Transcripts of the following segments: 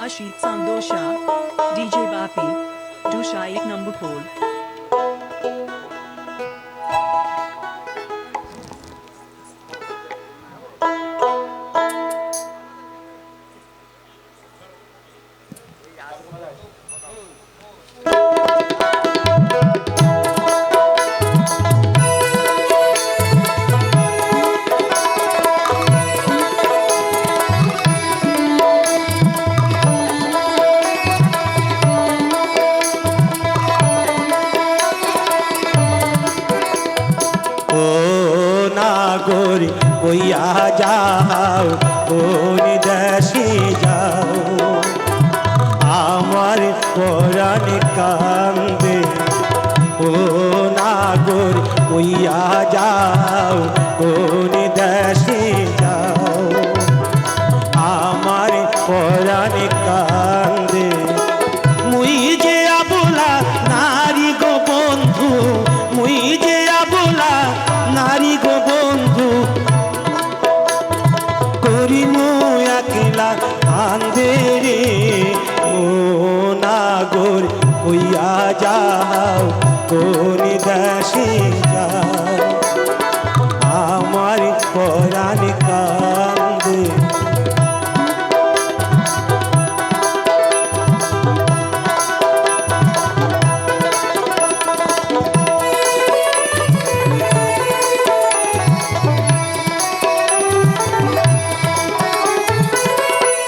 Ashit Sandosha, DJ Bapi, Dusha 1 number pole. নাগর কইয়া যাও কোন দেশে যাও আমার পরাণ কান্দে ও নাগর কইয়া যাও কোন দেশে যাও আমার পরাণ কান্দে মুই যে আবলা নারী গো বন্ধু মুই যে আবলা নারী গো বন্ধু করিমু একলা কান্দে রে ও নাগর কইয়া যাও কোন দেশে যাও আমার পরাণ কান্দে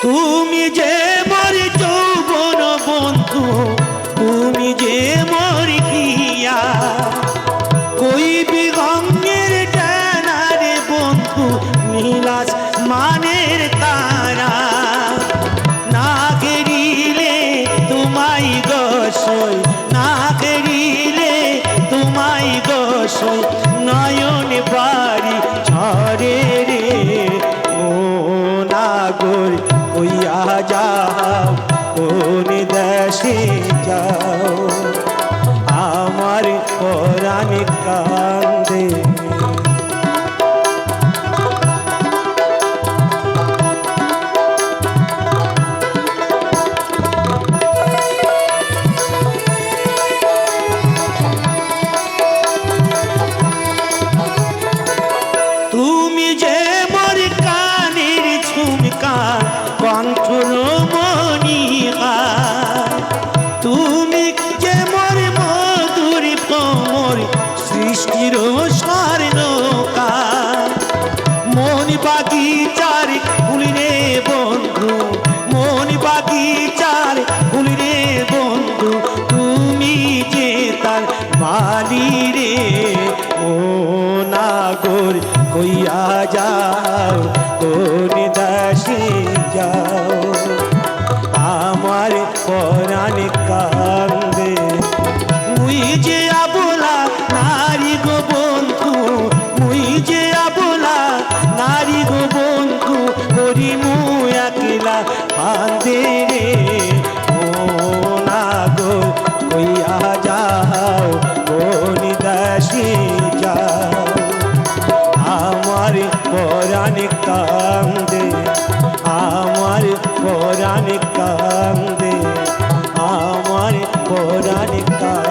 তুমি যে মোর যৌবন বন্ধু তুমি যে মোর হিয়া কইবি গঙ্গের টানারে বন্ধু নীলাস মানের তারা না গেরিলে তোমায় গসই না গেরিলে তোমায় গসই নয়ন বাড়ি ঝরে রে ও নাগর কইয়া যাও কোন দেশে যাও আমার পরাণ কান্দে তুমি যে মোর কানের ঝুমকা কণ্ঠর মণিকা তুমি যে মোর মধুর কোমর সৃষ্টির স্বর্ণকা মন বাগিচার ফুল রে বন্ধু মন বাগিচার ফুল রে বন্ধু তুমি যে তার মালি রে ও নাগর কইয়া যাও কোন দেশে যাও আমার পরাণ কান্দে মুই যে আবলা নারী গো বন্ধু মুই যে আবলা নারী গো বন্ধু করিমু একলা কান্দে রে ও নাগর কইয়া যাও কোন দেশে যাও আমার পরাণ কান্দে আমার পরাণ কান্দে আমার পরাণ কান্দে